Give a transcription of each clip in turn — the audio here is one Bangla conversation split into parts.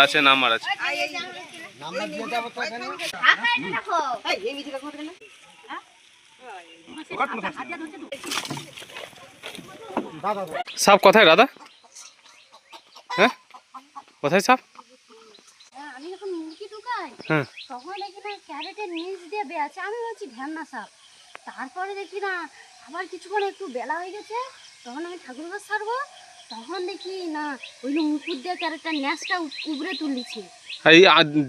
আছে নাম্বার আছে। সাপ কোথায় দাদা? হ্যাঁ কোথায় সাপ? আমি যখন মুরগি ঢুকাই হ্যাঁ তখন দেখি না ক্যারেটের নিচ দিয়ে বেয়াছে, আমি বলছি ঢ্যামনা সাপ। তারপরে দেখি না আবার কিছুক্ষণ একটু বেলা হয়ে গেছে, তখন আমি ঠাকুরঘর সারবো, তখন দেখি না ওই মুকুর দিয়ে ক্যারেটটা ন্যাসটা উপরে তুলছে। এই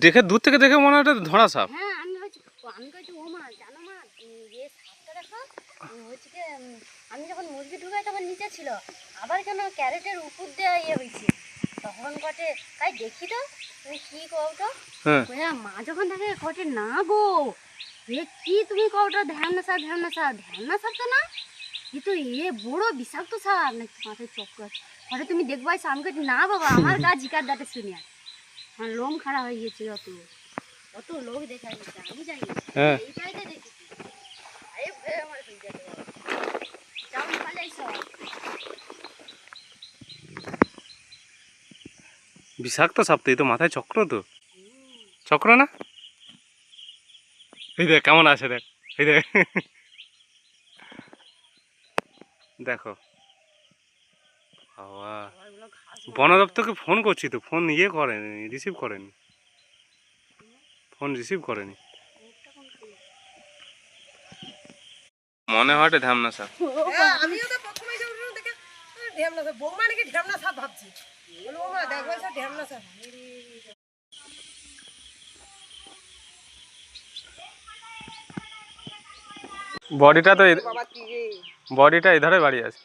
দেখে দূর থেকে দেখে মনে হয় ধরা সাপ। হ্যাঁ আমি কইছি ও মা জানো মা যে সাপটা দেখো হচ্ছে কি, আমি যখন মুরগি ঢুকাই তখন নিচে ছিল, আবার কেন ক্যারেটের উপর দিয়ে হয়েছে। তখন কটে তাই দেখি তো তুমি কি কও তো, মা যখন দেখে কটে না গো কি তুমি কওটা ধ্যান সাপ তো না, কিন্তু এ বড় বিষাক্ত সাপ নাকি মাথায় চক্র আছে। কটে তুমি দেখবাই আমি কটি না বাবা আমার গা জিকার দাঁতে শুনি আমার লোম খাড়া হয়ে গেছে। অত লোক দেখা গেছে আমি যাই এই জায়গায় দেখেছি আরে ভয়ে আমার হয়ে যাবে যাও পালাইছ। বিষাক্ত সাপ তো, এই তো মাথায় চক্র, তো চক্র না? এই দেখ কেমন আছে, দেখ এই দেখ দেখো বাবা, বন দপ্তরকে ফোন করছি তো, ফোন ইয়ে করেনি, রিসিভ করেনি, ফোন রিসিভ করেনি। মনে হয় ঢ্যামনা সাপ। আমিও তো প্রথমে দেখে ঢ্যামনা সাপ, বৌমা নাকি ঢ্যামনা সাপ ভাবছি, বলবো মা দেখো সব ঢ্যামনা সাপ। বডিটা তো বডিটা এধারে বাড়ি আছে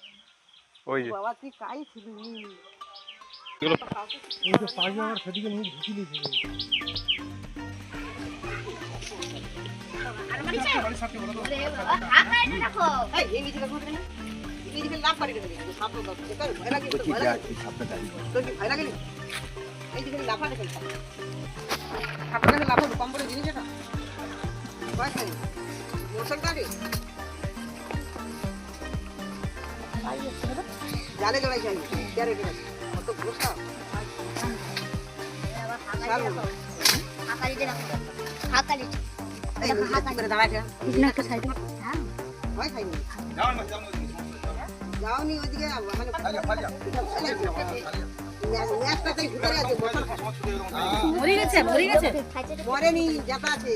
ওই যে বাবা তুই কাই ছিল এগুলো এই যে পাখি আমার সেদিকে মুখ ঢুকিয়ে দিয়েছে। জালে জড়াই যাই ক্যারেটে কত বড় যাওনি ওইদিকে মরে গেছে মরেনি যেটা আছে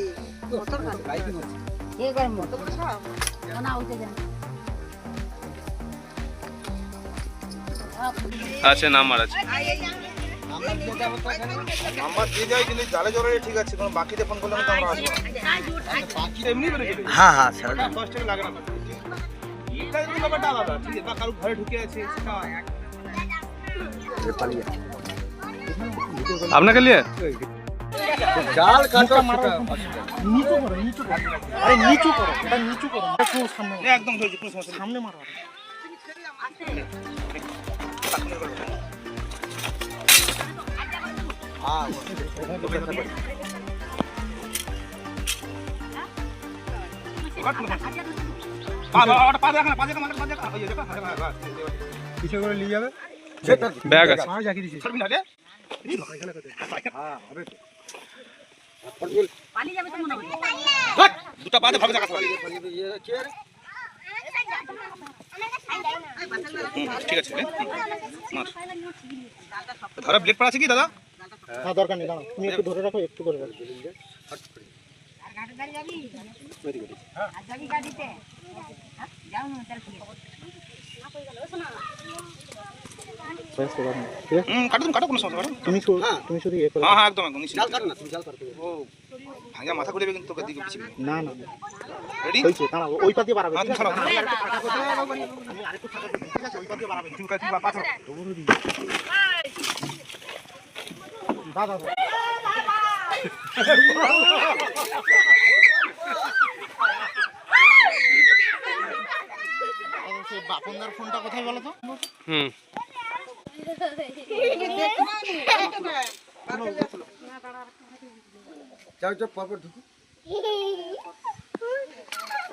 আছে নাম্বার আছে। নাম্বার দিয়ে দেয় কিন্তু জালে জড়ালে ঠিক আছে, কারণ বাকিতে ফোন করলে আমরা আসবো না। বাকি এমনি বলে চলে। হ্যাঁ হ্যাঁ স্যার ফার্স্ট টাইম লাগে না, এটা কিন্তু ব্যাপারটা আলাদা, ঠিক আছে, বা কারো ঘরে ঢুকে আছে সেটা পালিয়ে আপনাকে নিয়ে জাল কাটা মারা নিচু করো আরে নিচু করো, এটা নিচু করো, একটু সামনে একদম ধরেছি, কোনো সমস্যা সামনে মারো। কিসে করে নিয়ে যাবে? ব্যাগ আছে। দুটা বাদে ভাবে দেখা ঠিক আছে, ধরা ব্লেড পড়া আছে কি দাদা? হ্যাঁ দরকার নেই, দাঁড়াও তুমি একটু ধরে রাখো, একটু করে রাখো। কাটো কোনো সমস্যা তুমি শুধু ইয়ে করো। হ্যাঁ একদম একদম জাল কাটো না, তুমি জাল কাটো ও ভাঙা মাথা ঘুরে কিন্তু তোকে দিকে পিছিয়ে না না রেডি হইছে, দাঁড়াও ওই পা দিয়ে বাড়াবে। আমি ঠিক আছে? ছাড়াও আমি আরেকটু ফাঁকা দেব, ঠিক আছে? ওই পা দিয়ে বাড়াবে। ঠিক আছে, বা পাঁচ দাদা বাপনদার ফোনটা কোথায় বলো তো?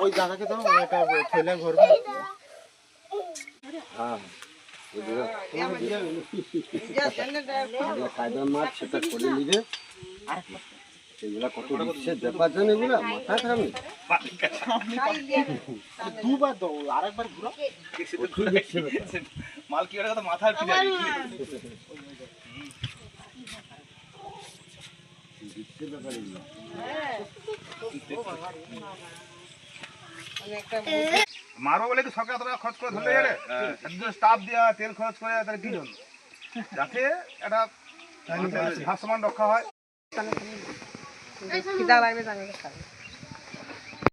ওই দাদাকে দাও, এটা ছেলে ঘর কায়দার মাছ সেটা করে নিবে সেগুলা কত দিচ্ছে ব্যাপার জানে এগুলা মাথা খারাপ নেই দুবার দাও আরেকবার ঘুরো মাল কি কথা মাথার পিড়াই দিচ্ছে ব্যাপার এগুলা মারবো বলে কি সরকার এত টাকা খরচ করে ধরতে গেলে একজন স্টাফ দেওয়া তেল খরচ করে তাহলে কি জন্য যাতে একটা ভাসমান রক্ষা হয় খিদা লাগবে জানি